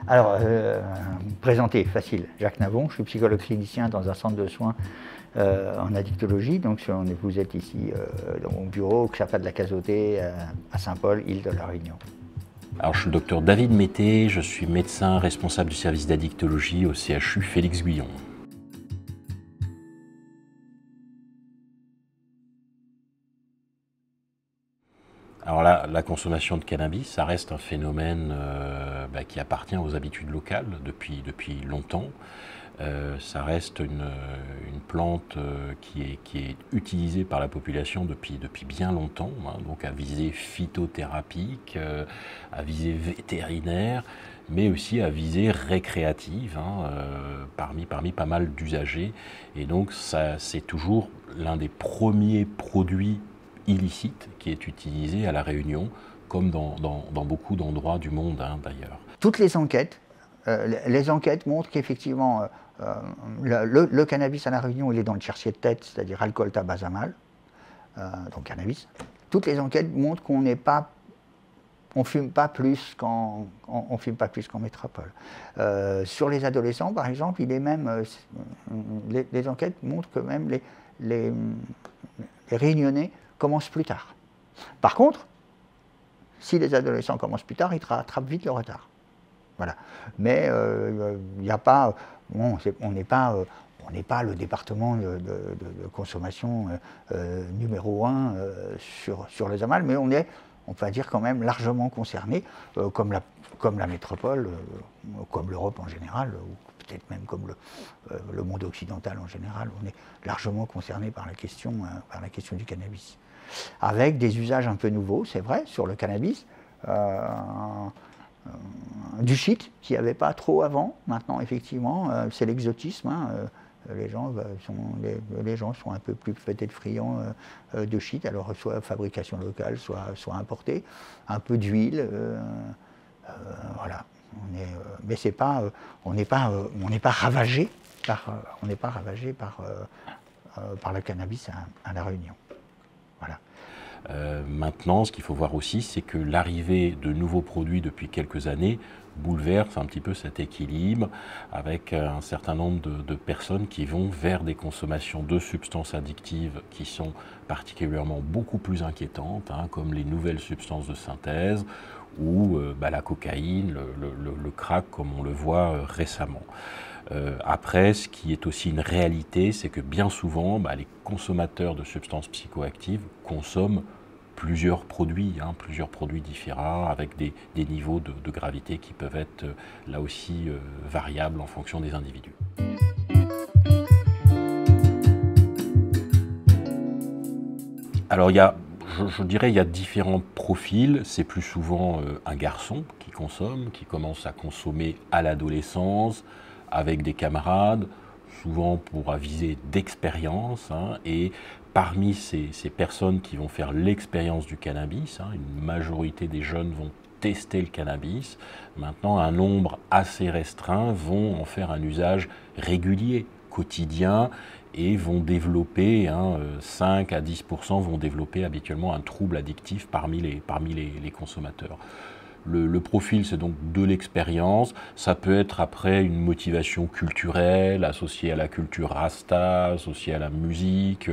Alors, présenter, facile. Jacques Navon, je suis psychologue clinicien dans un centre de soins en addictologie. Donc, vous êtes ici dans mon bureau, au CLAPA de la Cazauté, à Saint-Paul, île de la Réunion. Alors, je suis le docteur David Mété, je suis médecin responsable du service d'addictologie au CHU Félix Guyon. Alors là, la consommation de cannabis, ça reste un phénomène qui appartient aux habitudes locales depuis longtemps. Ça reste une plante qui est utilisée par la population depuis bien longtemps, hein, donc à visée phytothérapique, à visée vétérinaire, mais aussi à visée récréative, hein, parmi pas mal d'usagers. Et donc c'est toujours l'un des premiers produits illicite qui est utilisé à La Réunion, comme dans beaucoup d'endroits du monde, hein, d'ailleurs. Toutes les enquêtes montrent qu'effectivement, le cannabis à La Réunion, il est dans le tiercé de tête, c'est-à-dire alcool, tabac, zamal, donc cannabis. Toutes les enquêtes montrent qu'on on fume pas plus qu'en métropole. Sur les adolescents, par exemple, il est même, les enquêtes montrent que même les Réunionnais commencent plus tard. Par contre, si les adolescents commencent plus tard, ils rattrapent vite le retard. Voilà. Mais il n'y a pas, bon, on n'est pas le département de consommation numéro 1 sur le zamal, mais on va dire quand même largement concerné, comme la métropole, comme l'Europe en général, ou peut-être même comme le monde occidental en général. On est largement concerné par la question du cannabis. Avec des usages un peu nouveaux, c'est vrai, sur le cannabis. Du shit, qu'il n'y avait pas trop avant. Maintenant, effectivement, c'est l'exotisme. Hein, les gens sont un peu plus peut-être friands de shit, alors soit fabrication locale, soit importée. Un peu d'huile, voilà. Mais c'est pas, on n'est pas ravagé par le cannabis à La Réunion. Voilà. Maintenant, ce qu'il faut voir aussi, c'est que l'arrivée de nouveaux produits depuis quelques années bouleverse un petit peu cet équilibre, avec un certain nombre de personnes qui vont vers des consommations de substances addictives qui sont particulièrement beaucoup plus inquiétantes, hein, comme les nouvelles substances de synthèse ou la cocaïne, le crack, comme on le voit récemment. Après, ce qui est aussi une réalité, c'est que bien souvent, les consommateurs de substances psychoactives consomment plusieurs produits différents, avec des niveaux de gravité qui peuvent être là aussi variables en fonction des individus. Alors, je dirais, il y a différents profils. C'est plus souvent un garçon qui commence à consommer à l'adolescence, avec des camarades, souvent pour aviser d'expérience, hein, et parmi ces personnes qui vont faire l'expérience du cannabis, hein, une majorité des jeunes vont tester le cannabis. Maintenant, un nombre assez restreint vont en faire un usage régulier, quotidien, et vont développer, 5 à 10% vont développer habituellement un trouble addictif parmi les consommateurs. Le profil, c'est donc de l'expérience. Ça peut être après une motivation culturelle, associée à la culture rasta, associée à la musique,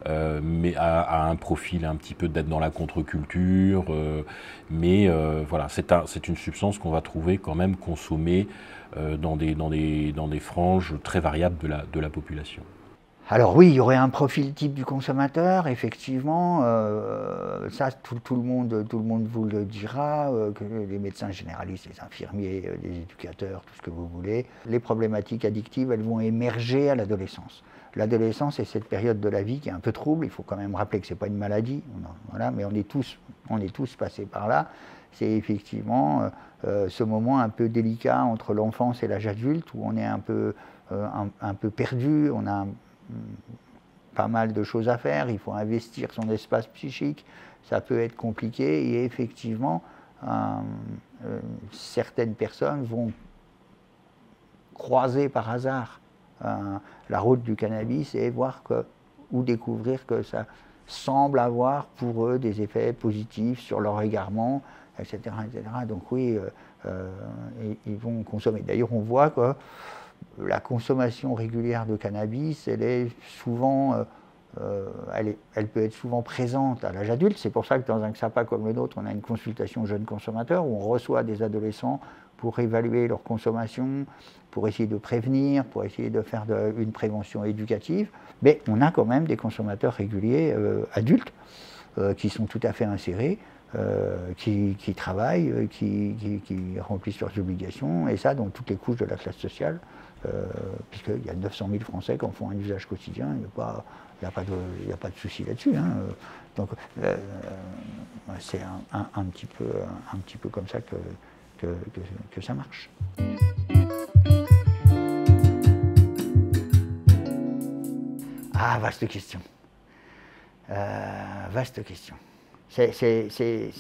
mais à un profil un petit peu d'être dans la contre-culture. Voilà, c'est une substance qu'on va trouver quand même consommée dans des franges très variables de la population. Alors oui, il y aurait un profil type du consommateur, effectivement, ça tout le monde vous le dira, que les médecins généralistes, les infirmiers, les éducateurs, tout ce que vous voulez. Les problématiques addictives, elles vont émerger à l'adolescence. L'adolescence est cette période de la vie qui est un peu trouble, il faut quand même rappeler que ce n'est pas une maladie, voilà, mais on est tous passés par là. C'est effectivement ce moment un peu délicat entre l'enfance et l'âge adulte, où on est un peu perdu, on a pas mal de choses à faire, il faut investir son espace psychique, ça peut être compliqué, et effectivement, certaines personnes vont croiser par hasard la route du cannabis et ou découvrir que ça semble avoir pour eux des effets positifs sur leur égarement, etc. etc. Donc oui, ils vont consommer. D'ailleurs, on voit que la consommation régulière de cannabis, elle est souvent, elle peut être souvent présente à l'âge adulte. C'est pour ça que dans un XAPA comme le nôtre, on a une consultation jeunes consommateurs où on reçoit des adolescents pour évaluer leur consommation, pour essayer de prévenir, pour essayer de faire une prévention éducative. Mais on a quand même des consommateurs réguliers adultes qui sont tout à fait insérés, qui travaillent, qui remplissent leurs obligations, et ça dans toutes les couches de la classe sociale, puisqu'il y a 900 000 Français qui en font un usage quotidien, il n'y a pas de souci là-dessus. Hein. Donc c'est un petit peu comme ça que ça marche. Ah, vaste question. Vaste question. C'est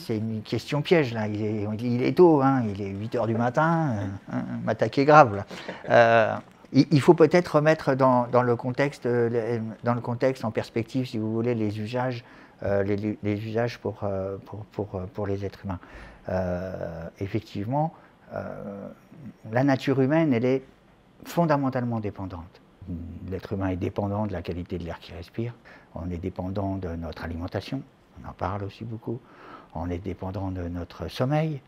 une question piège, là. Il est tôt, hein. Il est 8 h du matin, m'attaquer grave, là. Il faut peut-être remettre dans le contexte en perspective, si vous voulez, les usages, les usages pour les êtres humains. Effectivement, la nature humaine, elle est fondamentalement dépendante. L'être humain est dépendant de la qualité de l'air qu'il respire, on est dépendant de notre alimentation, on en parle aussi beaucoup, on est dépendant de notre sommeil,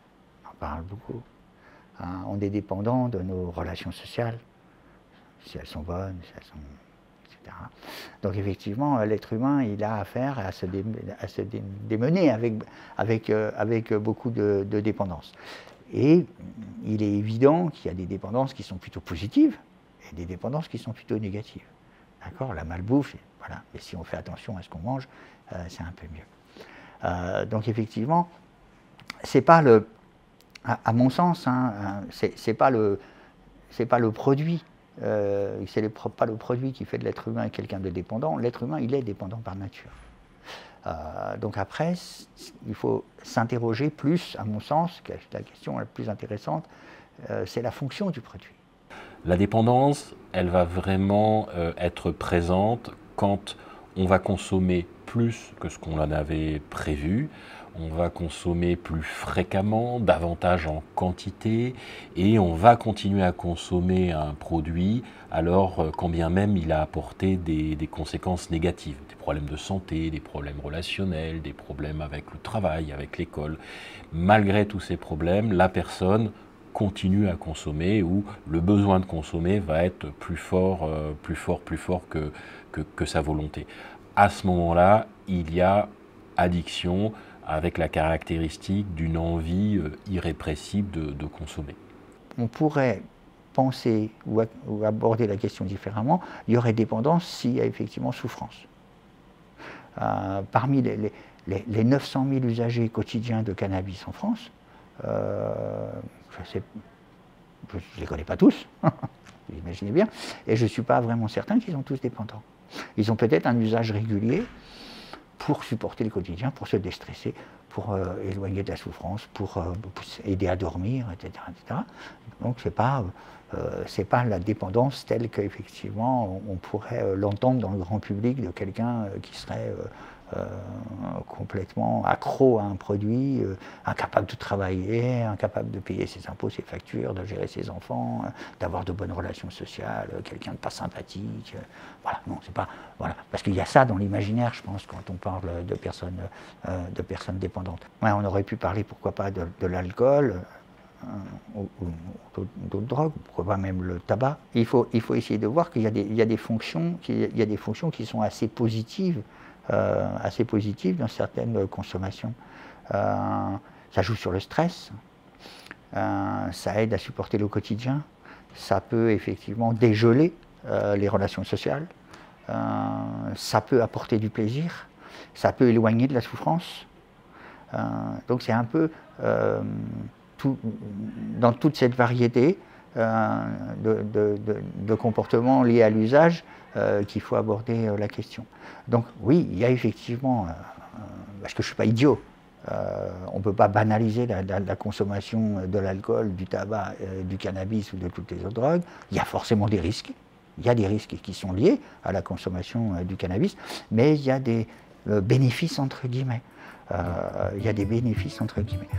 on en parle beaucoup, on est dépendant de nos relations sociales, si elles sont bonnes, si elles sont, etc. Donc effectivement, l'être humain, il a affaire à se démener avec beaucoup de dépendance. Et il est évident qu'il y a des dépendances qui sont plutôt positives, et des dépendances qui sont plutôt négatives. D'accord ? La malbouffe, voilà. Et si on fait attention à ce qu'on mange, c'est un peu mieux. Donc effectivement, c'est pas le, à mon sens, hein, c'est pas le produit, c'est pas le produit qui fait de l'être humain quelqu'un de dépendant. L'être humain, il est dépendant par nature. Donc après, il faut s'interroger plus, à mon sens, la question la plus intéressante, c'est la fonction du produit. La dépendance, elle va vraiment être présente quand on va consommer plus que ce qu'on en avait prévu, on va consommer plus fréquemment, davantage en quantité, et on va continuer à consommer un produit alors quand bien même il a apporté des conséquences négatives, des problèmes de santé, des problèmes relationnels, des problèmes avec le travail, avec l'école. Malgré tous ces problèmes, la personne continue à consommer, ou le besoin de consommer va être plus fort que sa volonté. À ce moment-là, il y a addiction avec la caractéristique d'une envie irrépressible de consommer. On pourrait penser ou aborder la question différemment, il y aurait dépendance s'il y a effectivement souffrance. Parmi les 900 000 usagers quotidiens de cannabis en France, je ne les connais pas tous, vous imaginez bien, et je ne suis pas vraiment certain qu'ils sont tous dépendants. Ils ont peut-être un usage régulier pour supporter le quotidien, pour se déstresser, pour éloigner de la souffrance, pour aider à dormir, etc. etc. Donc c'est pas la dépendance telle qu'effectivement on pourrait l'entendre dans le grand public de quelqu'un qui serait complètement accro à un produit, incapable de travailler, incapable de payer ses impôts, ses factures, de gérer ses enfants, d'avoir de bonnes relations sociales, quelqu'un de pas sympathique. Voilà, non, c'est pas. Voilà, parce qu'il y a ça dans l'imaginaire, je pense, quand on parle de personnes dépendantes. Ouais, on aurait pu parler, pourquoi pas, de l'alcool. Ou d'autres drogues, pourquoi pas même le tabac. Il faut essayer de voir qu'il y a des fonctions qui sont assez positives dans certaines consommations. Ça joue sur le stress, ça aide à supporter le quotidien, ça peut effectivement dégeler les relations sociales, ça peut apporter du plaisir, ça peut éloigner de la souffrance. Donc c'est un peu dans toute cette variété de comportements liés à l'usage qu'il faut aborder la question. Donc oui, il y a effectivement, parce que je ne suis pas idiot, on ne peut pas banaliser la consommation de l'alcool, du tabac, du cannabis ou de toutes les autres drogues. Il y a forcément des risques. Il y a des risques qui sont liés à la consommation du cannabis, mais il y a des bénéfices entre guillemets. Il y a des bénéfices entre guillemets.